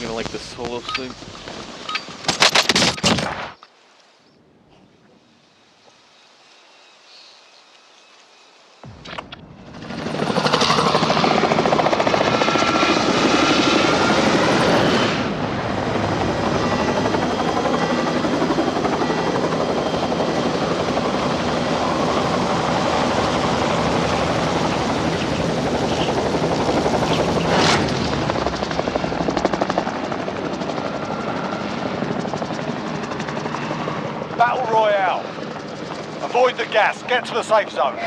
gonna like this solo thing. Battle Royale. Avoid the gas. Get to the safe zone.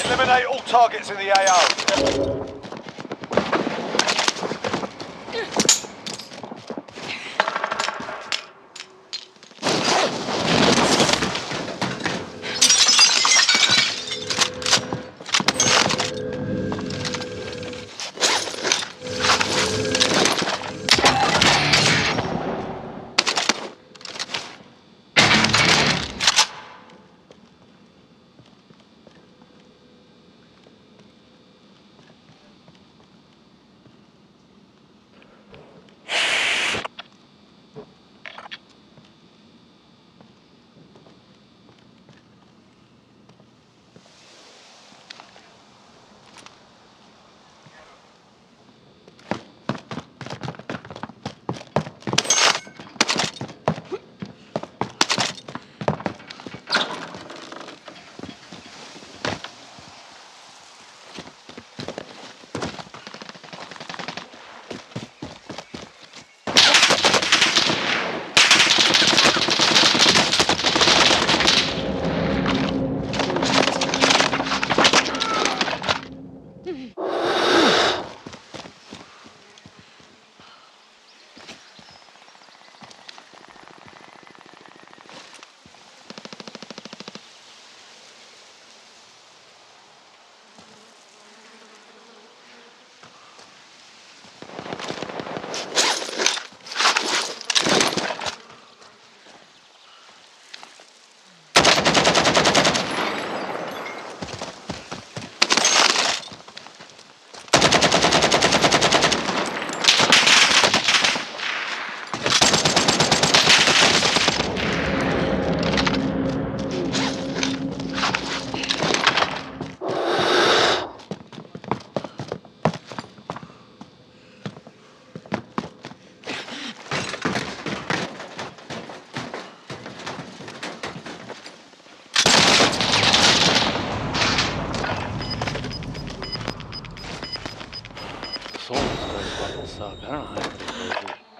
Eliminate all targets in the AO.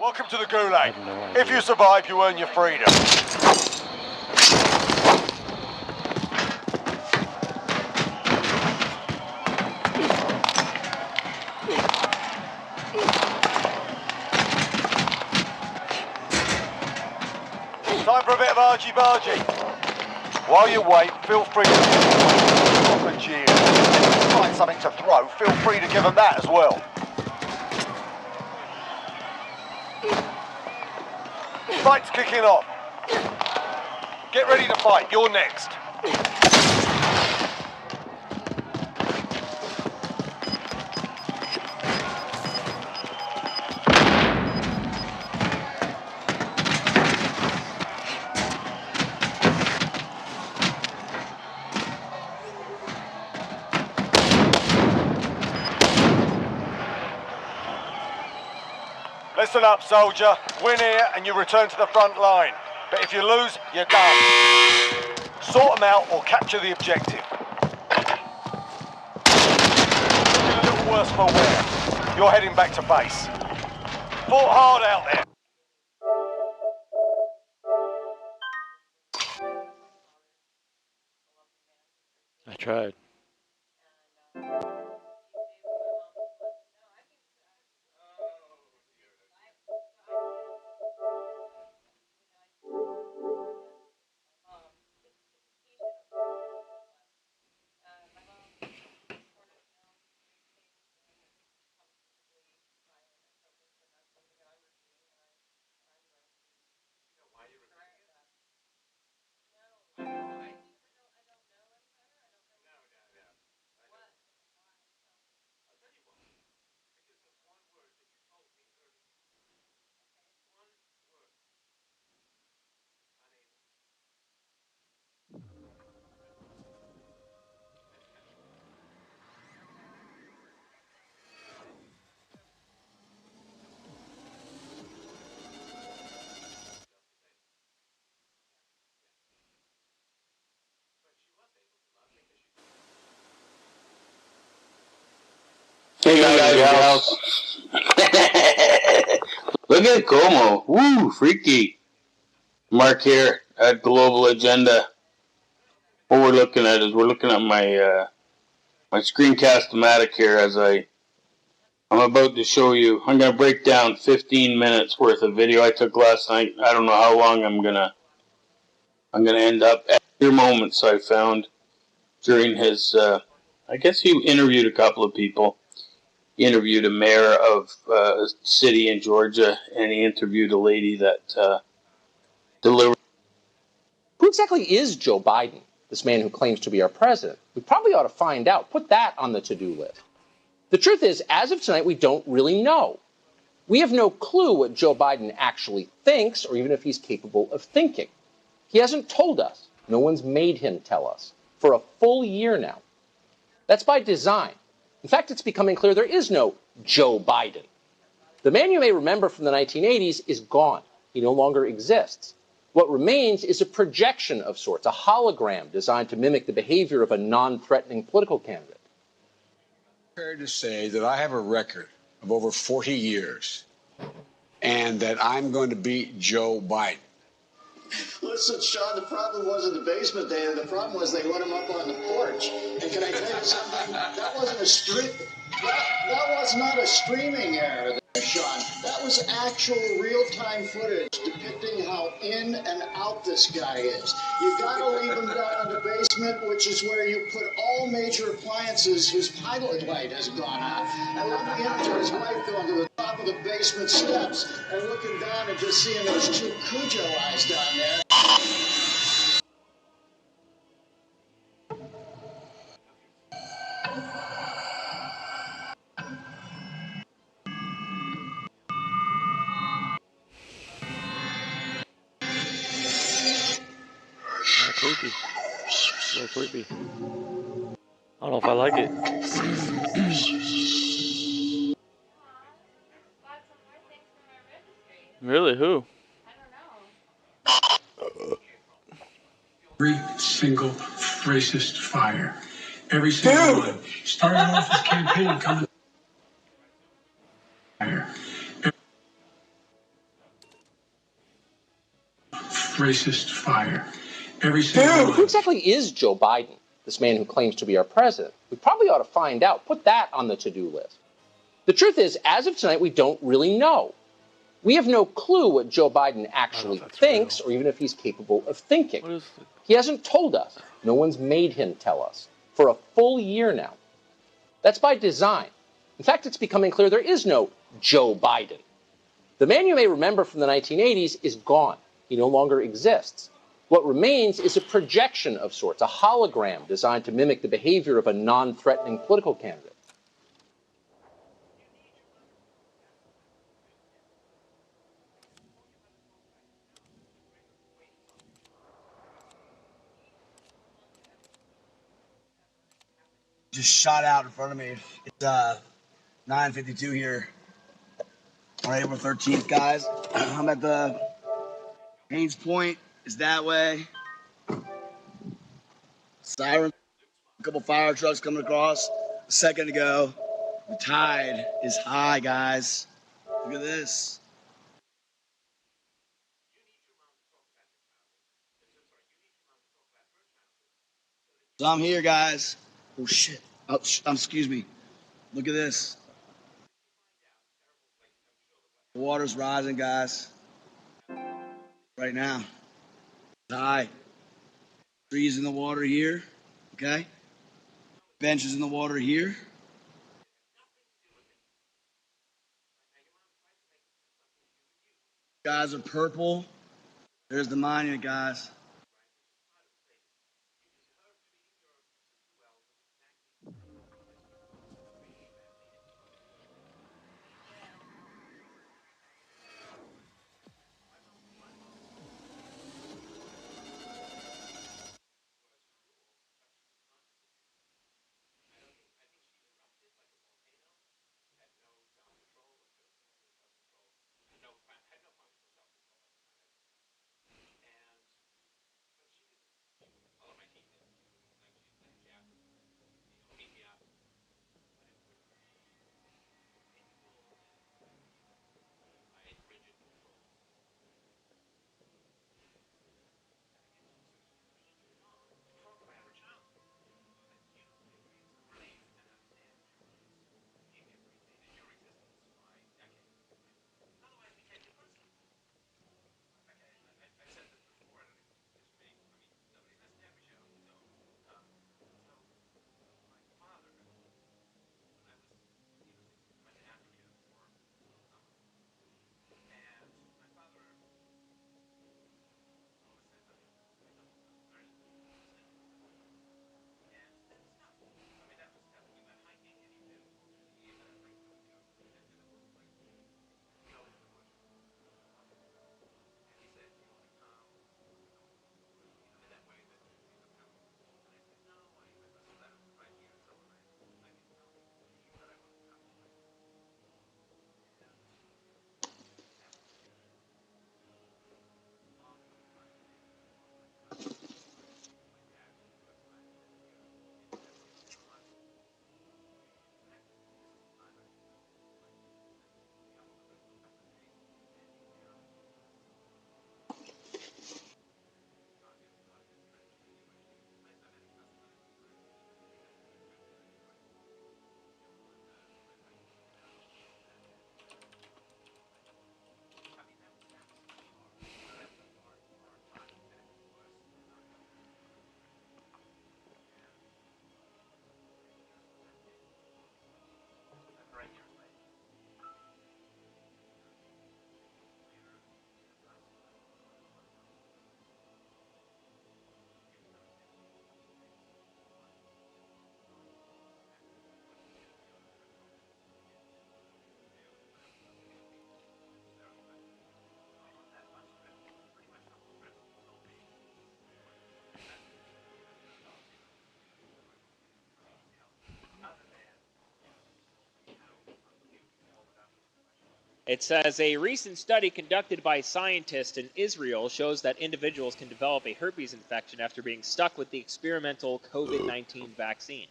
Welcome to the Gulag. If you survive, you earn your freedom. Time for a bit of argy-bargy. While you wait, feel free to proper cheer. If you find something to throw, feel free to give them that as well. Fight's kicking off. Get ready to fight, you're next. Listen up, soldier. Win here and you return to the front line. But if you lose, you're done. Sort them out or capture the objective. Looking a little worse for wear. You're heading back to base. Fought hard out there. I tried. Hey guys, look at Como. Woo, freaky. Mark here at Global Agenda. What we're looking at is we're looking at my my screencast-o-matic here as I'm about to show you. I'm gonna break down 15 minutes worth of video I took last night. I don't know how long I'm gonna end up. Your moments I found during his. I guess he interviewed a couple of people. He interviewed a mayor of a city in Georgia, and he interviewed a lady that delivered. Who exactly is Joe Biden, this man who claims to be our president? We probably ought to find out. Put that on the to-do list. The truth is, as of tonight, we don't really know. We have no clue what Joe Biden actually thinks, or even if he's capable of thinking. He hasn't told us. No one's made him tell us for a full year now. That's by design. In fact, it's becoming clear there is no Joe Biden. The man you may remember from the 1980s is gone. He no longer exists. What remains is a projection of sorts, a hologram designed to mimic the behavior of a non-threatening political candidate. I'm prepared to say that I have a record of over 40 years and that I'm going to beat Joe Biden. Listen, Sean, the problem wasn't the basement there. The problem was they let him up on the porch. And can I tell you something? That wasn't that was not a streaming error there, Sean. That was actual real-time footage depicting how in and out this guy is. You got to leave him down in the basement, which is where you put all major appliances whose pilot light has gone out. And let me enter his wife going to the top of the basement steps and looking down and just seeing those two Cujo eyes down there. Creepy. Very creepy. I don't know if I like it. Really? Who? Every single racist fire. Every single one. Started off his campaign coming. Fire. Racist fire. Every single one. Who exactly is Joe Biden, this man who claims to be our president? We probably ought to find out. Put that on the to-do list. The truth is, as of tonight, we don't really know. We have no clue what Joe Biden actually thinks, or even if he's capable of thinking. He hasn't told us. No one's made him tell us for a full year now. That's by design. In fact, it's becoming clear there is no Joe Biden. The man you may remember from the 1980s is gone. He no longer exists. What remains is a projection of sorts, a hologram designed to mimic the behavior of a non-threatening political candidate. Just shot out in front of me. It's 9:52 here. All right, April 13th, guys. I'm at the Haynes Point. Is that way. Siren. A couple fire trucks coming across. A second ago. The tide is high, guys. Look at this. So I'm here, guys. Oh, shit. Oh, excuse me. Look at this. The water's rising, guys. Right now. It's high. Trees in the water here. Okay? Benches in the water here. Guys are purple. There's the monument, guys. It says a recent study conducted by scientists in Israel shows that individuals can develop a herpes infection after being stuck with the experimental COVID-19 vaccine.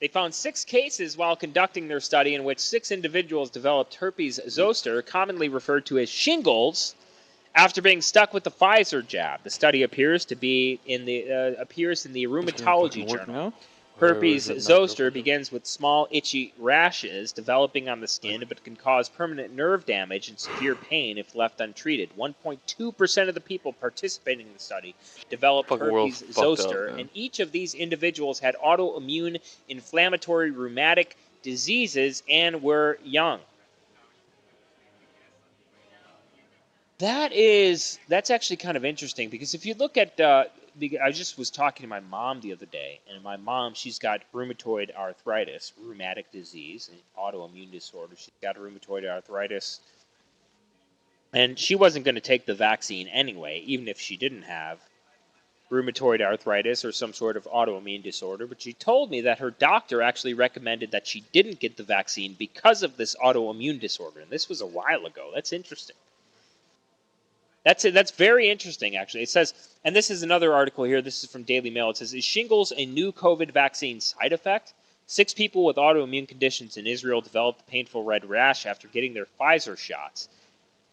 They found 6 cases while conducting their study in which 6 individuals developed herpes zoster, commonly referred to as shingles, after being stuck with the Pfizer jab. The study appears in the Rheumatology Journal. Now? Herpes zoster begins with small itchy rashes developing on the skin, but can cause permanent nerve damage and severe pain if left untreated. 1.2% of the people participating in the study developed herpes zoster, and each of these individuals had autoimmune inflammatory rheumatic diseases and were young. That's actually kind of interesting, because if you look at I just was talking to my mom the other day, and my mom, she's got rheumatoid arthritis, rheumatic disease, an autoimmune disorder. She's got rheumatoid arthritis, and she wasn't going to take the vaccine anyway, even if she didn't have rheumatoid arthritis or some sort of autoimmune disorder, but she told me that her doctor actually recommended that she didn't get the vaccine because of this autoimmune disorder. And this was a while ago. That's interesting. That's very interesting, actually. It says, and this is another article here. This is from Daily Mail. It says, is shingles a new COVID vaccine side effect? 6 people with autoimmune conditions in Israel developed a painful red rash after getting their Pfizer shots.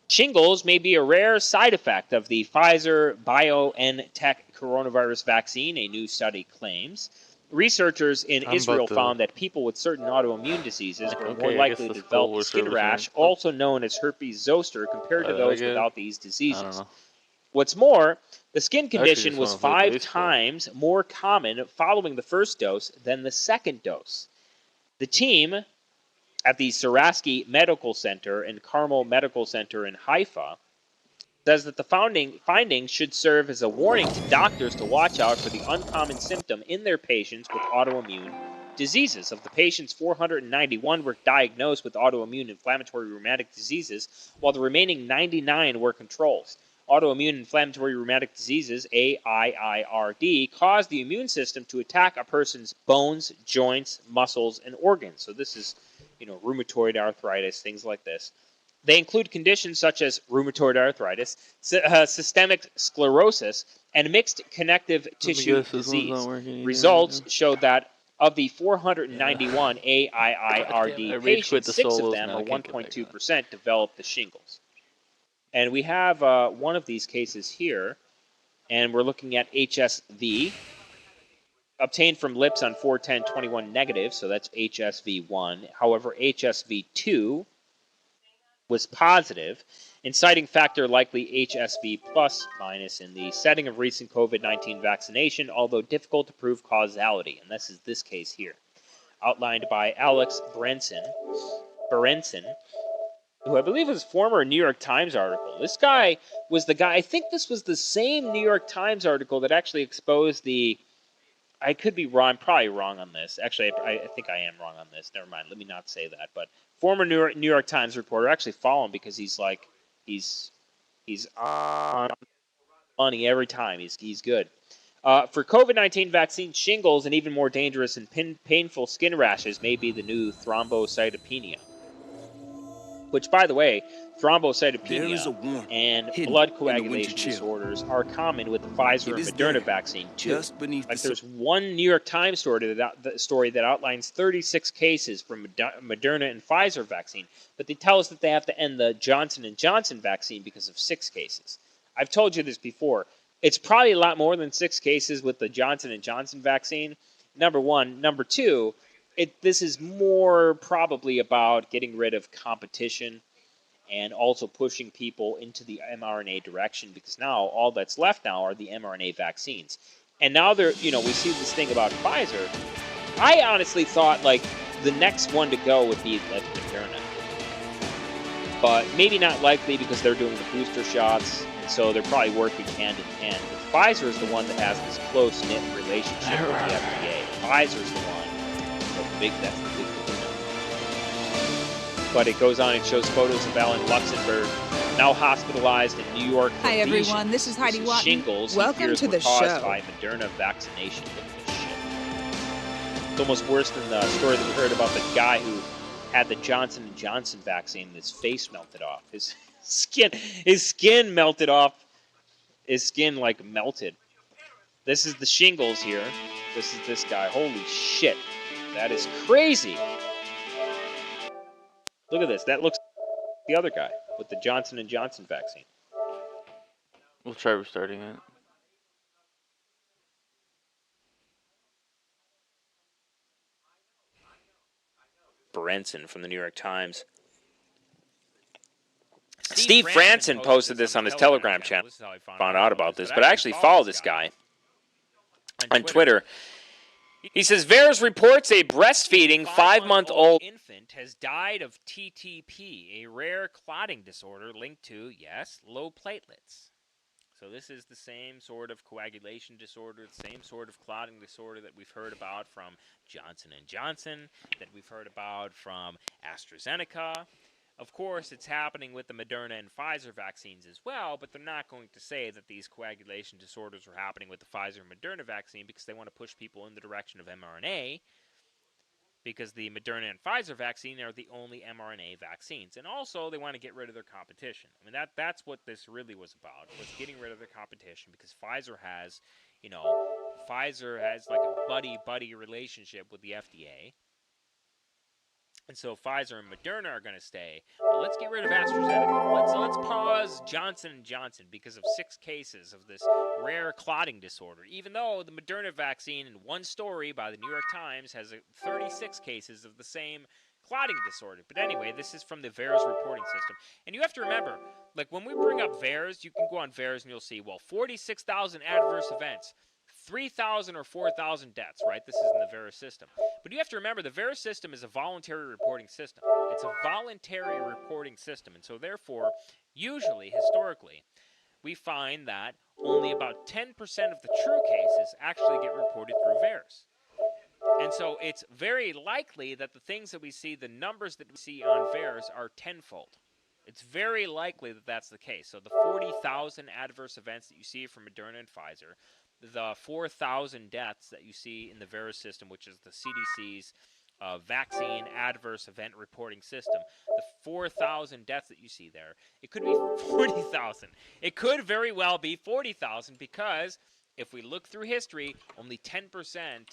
Shingles may be a rare side effect of the Pfizer BioNTech coronavirus vaccine, a new study claims. Researchers in Israel found that people with certain autoimmune diseases were more likely to develop a skin rash, also known as herpes zoster, compared to those without these diseases. What's more, the skin condition was 5 times more common following the first dose than the second dose. The team at the Saraski Medical Center and Carmel Medical Center in Haifa says that the findings should serve as a warning to doctors to watch out for the uncommon symptom in their patients with autoimmune diseases. Of the patients, 491 were diagnosed with autoimmune inflammatory rheumatic diseases, while the remaining 99 were controls. Autoimmune inflammatory rheumatic diseases, AIIRD, cause the immune system to attack a person's bones, joints, muscles, and organs. So this is, rheumatoid arthritis, things like this. They include conditions such as rheumatoid arthritis, systemic sclerosis, and mixed connective tissue disease. Results showed that of the 491 AIIRD patients, 6 of them, or 1.2%, developed the shingles. And we have one of these cases here, and we're looking at HSV, obtained from lips on 41021 negative, so that's HSV1. However, HSV2 was positive, inciting factor likely HSV plus minus in the setting of recent COVID-19 vaccination, although difficult to prove causality. And this is this case here, outlined by Alex Berenson, who I believe was a former New York Times article. This guy was the guy, I think this was the same New York Times article that actually exposed the, I could be wrong, I'm probably wrong on this. Actually, I think I am wrong on this. Never mind, let me not say that. But former New York Times reporter, actually follow him because he's on money every time. He's good. For COVID-19 vaccine, shingles and even more dangerous and painful skin rashes may be the new thrombocytopenia. Which, by the way, thrombocytopenia and blood coagulation disorders are common with the Pfizer and Moderna vaccine too. Like there's one New York Times story that outlines 36 cases from Moderna and Pfizer vaccine, but they tell us that they have to end the Johnson & Johnson vaccine because of 6 cases. I've told you this before. It's probably a lot more than 6 cases with the Johnson & Johnson vaccine. Number one. Number two, this is more probably about getting rid of competition and also pushing people into the mRNA direction, because now all that's left now are the mRNA vaccines. And now we see this thing about Pfizer. I honestly thought like the next one to go would be like Moderna. But maybe not likely because they're doing the booster shots, and so they're probably working hand in hand. But Pfizer is the one that has this close-knit relationship with the FDA. Pfizer's the one. That's the big kahuna. But it goes on and shows photos of Alan Luxembourg, now hospitalized in New York. Hi everyone, this is Heidi Watton. Shingles. Welcome to the show. By Moderna vaccination. It's almost worse than the story that we heard about the guy who had the Johnson & Johnson vaccine and his face melted off. His skin melted off. His skin like melted. This is the shingles here. This is this guy. Holy shit. That is crazy. Look at this. That looks like the other guy with the Johnson & Johnson vaccine. We'll try restarting it. Berenson from the New York Times. Steve Franson posted this on his Telegram channel. This is how I found out about this, but I actually follow this guy on Twitter. He says, VAERS reports a breastfeeding 5-month-old infant has died of TTP, a rare clotting disorder linked to, yes, low platelets. So this is the same sort of coagulation disorder, the same sort of clotting disorder that we've heard about from Johnson & Johnson, that we've heard about from AstraZeneca. Of course, it's happening with the Moderna and Pfizer vaccines as well, but they're not going to say that these coagulation disorders are happening with the Pfizer and Moderna vaccine because they want to push people in the direction of mRNA, because the Moderna and Pfizer vaccine are the only mRNA vaccines. And also, they want to get rid of their competition. I mean, that's what this really was about, was getting rid of their competition, because Pfizer has like a buddy-buddy relationship with the FDA. And so Pfizer and Moderna are going to stay. But let's get rid of AstraZeneca. Let's pause Johnson & Johnson because of 6 cases of this rare clotting disorder. Even though the Moderna vaccine, in one story by the New York Times, has 36 cases of the same clotting disorder. But anyway, this is from the VAERS reporting system. And you have to remember, like when we bring up VAERS, you can go on VAERS and you'll see, well, 46,000 adverse events. 3,000 or 4,000 deaths, right? This is in the VAERS system. But you have to remember, the VAERS system is a voluntary reporting system. It's a voluntary reporting system. And so therefore, usually, historically, we find that only about 10% of the true cases actually get reported through VAERS. And so it's very likely that the things that we see, the numbers that we see on VAERS are tenfold. It's very likely that that's the case. So the 40,000 adverse events that you see from Moderna and Pfizer, the 4,000 deaths that you see in the VAERS system, which is the CDC's vaccine adverse event reporting system, the 4,000 deaths that you see there, it could be 40,000. It could very well be 40,000 because if we look through history, only 10%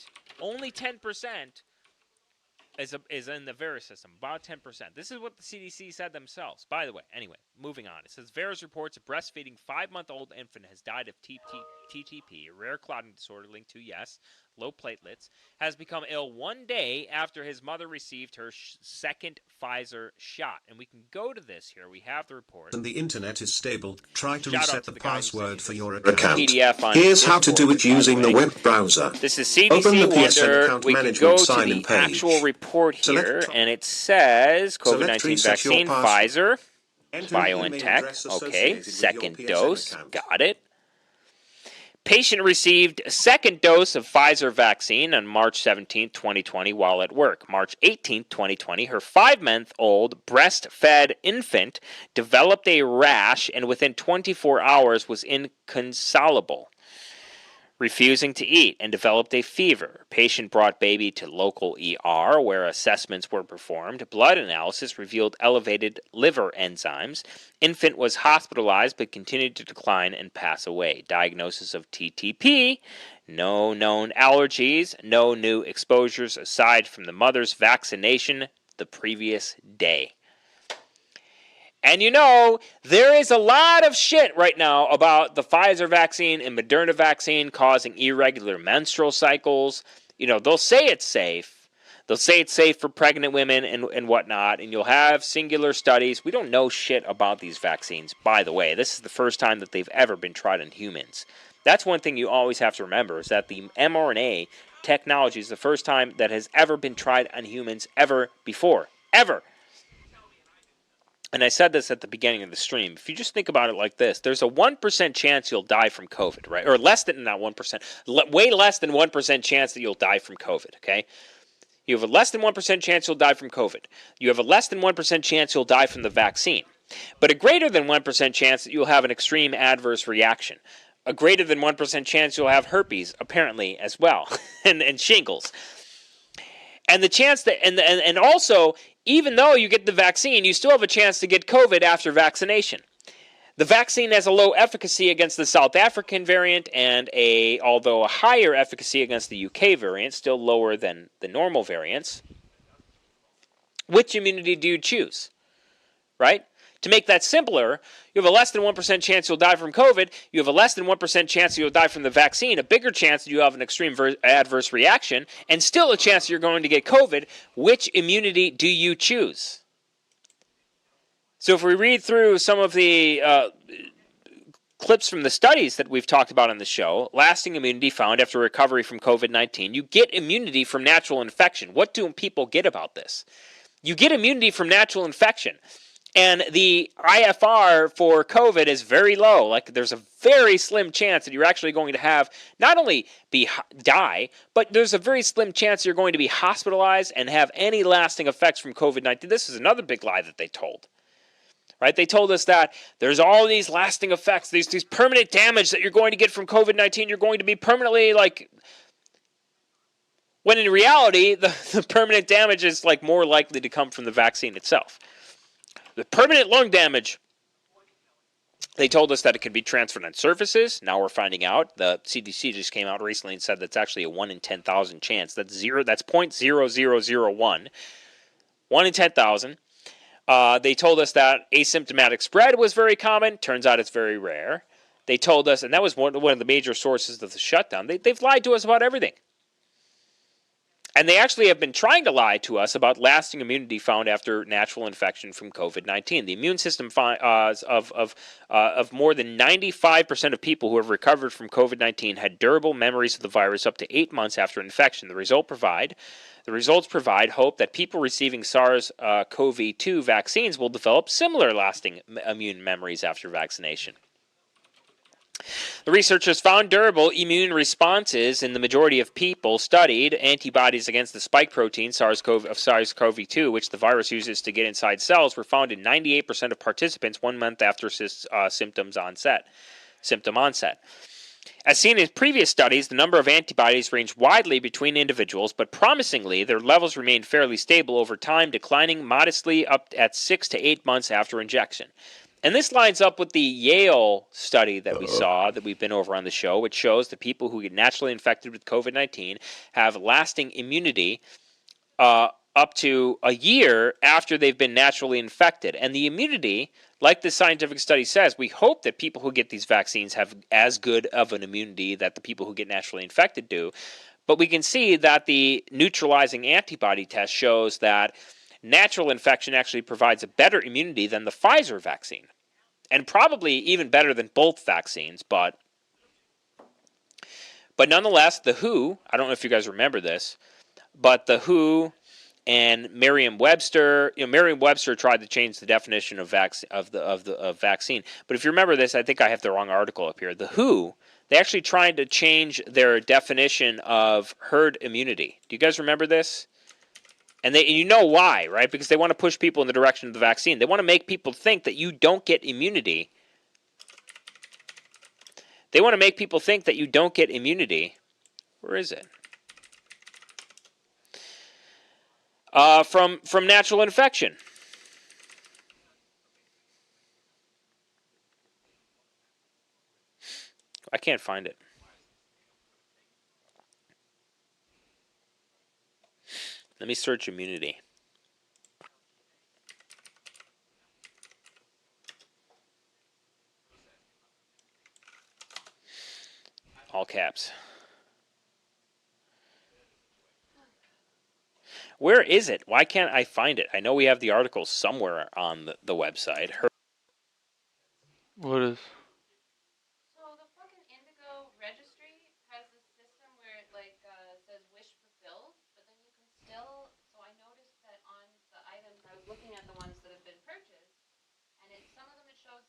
is in the VAERS system, about 10%. This is what the CDC said themselves. By the way, anyway, moving on. It says, VAERS reports a breastfeeding 5-month-old infant has died of TTP, a rare clotting disorder linked to, yes, low platelets, has become ill one day after his mother received her second Pfizer shot. And we can go to this here. We have the report. And the internet is stable. Try to Shout reset out to the guy who password sent for me your this account. PDF on Here's how to Discord, do it using by the way. web browser. This is CDC Open the PSN Wonder. account We can management go to sign-in the page. actual report here, Select- and it says Select COVID-19 reset your vaccine, password. Pfizer, Enter an email BioNTech, address okay, associated with second your PSN dose, account. got it. Patient received a second dose of Pfizer vaccine on March 17, 2020 while at work. March 18, 2020, her 5-month-old breastfed infant developed a rash and within 24 hours was inconsolable, refusing to eat, and developed a fever. Patient brought baby to local ER where assessments were performed. Blood analysis revealed elevated liver enzymes. Infant was hospitalized but continued to decline and pass away. Diagnosis of TTP. No known allergies. No new exposures aside from the mother's vaccination the previous day. And you know, there is a lot of shit right now about the Pfizer vaccine and Moderna vaccine causing irregular menstrual cycles. You know, they'll say it's safe. They'll say it's safe for pregnant women and whatnot, and you'll have singular studies. We don't know shit about these vaccines, by the way. This is the first time that they've ever been tried on humans. That's one thing you always have to remember, is that the mRNA technology is the first time that has ever been tried on humans ever before. Ever. And I said this at the beginning of the stream. If you just think about it like this, there's a 1% chance you'll die from COVID, right? Or less than, not 1%, way less than 1% chance that you'll die from COVID, okay? You have a less than 1% chance you'll die from COVID. You have a less than 1% chance you'll die from the vaccine. But a greater than 1% chance that you'll have an extreme adverse reaction. A greater than 1% chance you'll have herpes, apparently, as well, and shingles. And the chance that, and also, even though you get the vaccine, you still have a chance to get COVID after vaccination. The vaccine has a low efficacy against the South African variant and although a higher efficacy against the UK variant, still lower than the normal variants. Which immunity do you choose? Right? To make that simpler, you have a less than 1% chance you'll die from COVID. You have a less than 1% chance you'll die from the vaccine. A bigger chance that you have an extreme adverse reaction. And still a chance you're going to get COVID. Which immunity do you choose? So if we read through some of the clips from the studies that we've talked about on the show, lasting immunity found after recovery from COVID-19, you get immunity from natural infection. What do people get about this? You get immunity from natural infection. And the IFR for COVID is very low. Like, there's a very slim chance that you're actually going to have not only die, but there's a very slim chance you're going to be hospitalized and have any lasting effects from COVID-19. This is another big lie that they told. right? They told us that there's all these lasting effects, these permanent damage that you're going to get from COVID-19. You're going to be permanently like, when in reality, the permanent damage is like more likely to come from the vaccine itself. The permanent lung damage, they told us that it could be transferred on surfaces. Now we're finding out. The CDC just came out recently and said that's actually a 1 in 10,000 chance. That's 0.0001. 1 in 10,000. They told us that asymptomatic spread was very common. Turns out it's very rare. They told us, and that was one of the major sources of the shutdown. They've lied to us about everything. And they actually have been trying to lie to us about lasting immunity found after natural infection from COVID-19. The immune system of more than 95% of people who have recovered from COVID-19 had durable memories of the virus up to 8 months after infection. The results provide hope that people receiving SARS-CoV-2 vaccines will develop similar lasting immune memories after vaccination. The researchers found durable immune responses in the majority of people studied. Antibodies against the spike protein SARS-CoV-2, which the virus uses to get inside cells, were found in 98% of participants 1 month after symptom onset. As seen in previous studies, the number of antibodies ranged widely between individuals, but promisingly, their levels remained fairly stable over time, declining modestly up at 6 to 8 months after injection. And this lines up with the Yale study that we saw, that we've been over on the show, which shows that people who get naturally infected with COVID-19 have lasting immunity up to a year after they've been naturally infected. And the immunity, like the scientific study says, we hope that people who get these vaccines have as good of an immunity that the people who get naturally infected do. But we can see that the neutralizing antibody test shows that natural infection actually provides a better immunity than the Pfizer vaccine, and probably even better than both vaccines. But nonetheless, the WHO, I don't know if you guys remember this, but the WHO and Merriam-Webster, Merriam-Webster tried to change the definition of vaccine. But if you remember this, I think I have the wrong article up here. The WHO, they actually tried to change their definition of herd immunity. Do you guys remember this? And you know why, right? Because they want to push people in the direction of the vaccine. They want to make people think that you don't get immunity. They want to make people think that you don't get immunity. Where is it? From natural infection. I can't find it. Let me search immunity. All caps. Where is it? Why can't I find it? I know we have the article somewhere on the website. What is? So the fucking Indigo registry has this system where it like says wish fulfilled, but then you can still. So I noticed that on the items, I was looking at the ones that have been purchased, and some of them it shows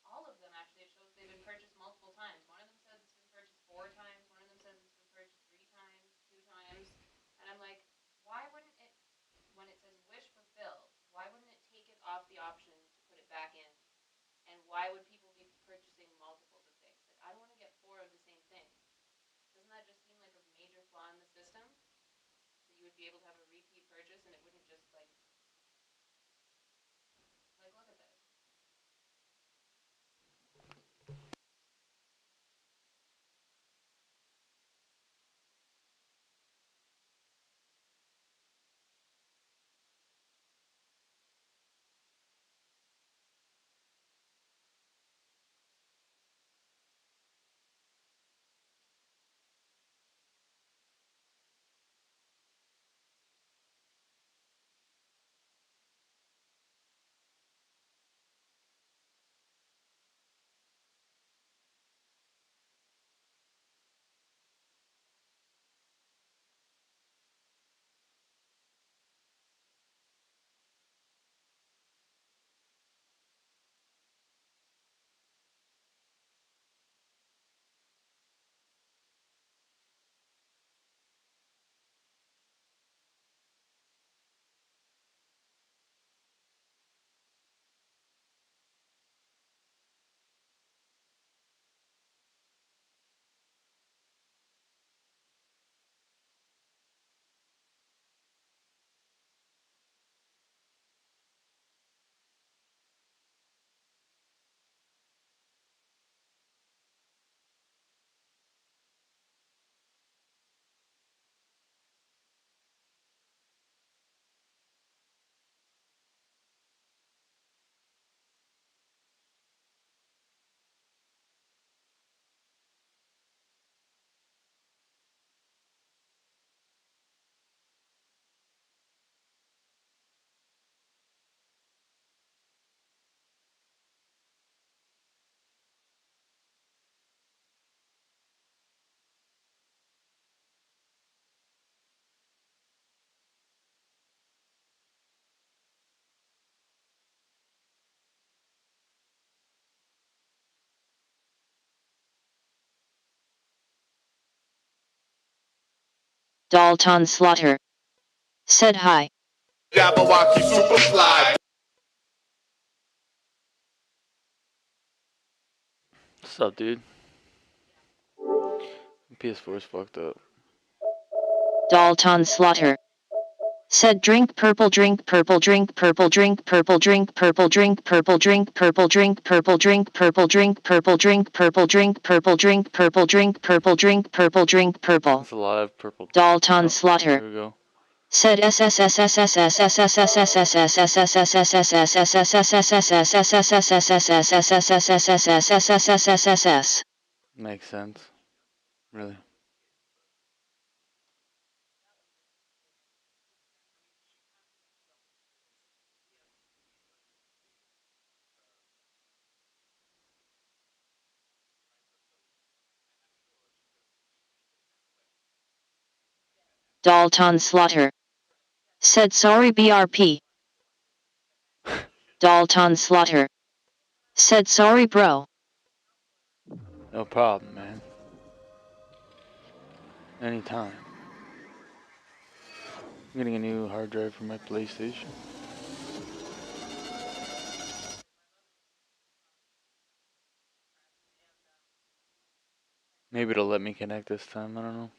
all of them actually, it shows they've been purchased multiple times. One of them says it's been purchased 4 times. One of them says it's been purchased 3 times, 2 times, and I'm like, why wouldn't it, when it says wish fulfilled, why wouldn't it take it off the option to put it back in? And why would people be purchasing multiples of things? Like, I don't want to get 4 of the same thing. Doesn't that just seem like a major flaw in the system? That you would be able to have a repeat purchase and it wouldn't just like look at this. Dalton Slaughter said hi. Flyjabberwocky super fly. What's up, dude? PS4 is fucked up. Dalton Slaughter said drink purple drink purple drink purple drink purple drink purple drink purple drink purple drink purple drink purple drink purple drink purple drink purple drink purple drink purple drink purple drink purple. That's a lot of purple. Dalton Slaughter Here we go. said Makes sense. Really. Dalton Slaughter said sorry BRP. Dalton Slaughter said sorry bro. No problem, man. Anytime. I'm getting a new hard drive for my PlayStation. Maybe it'll let me connect this time. I don't know.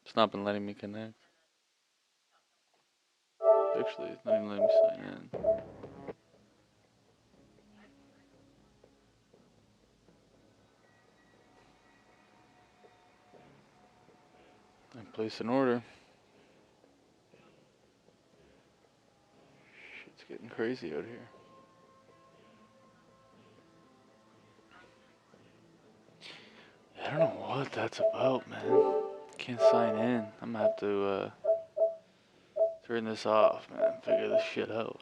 It's not been letting me connect. Actually, it's not even letting me sign in. I place an order. Shit's getting crazy out here. I don't know what that's about, man. Can't sign in. I'm gonna have to turn this off, man. Figure this shit out.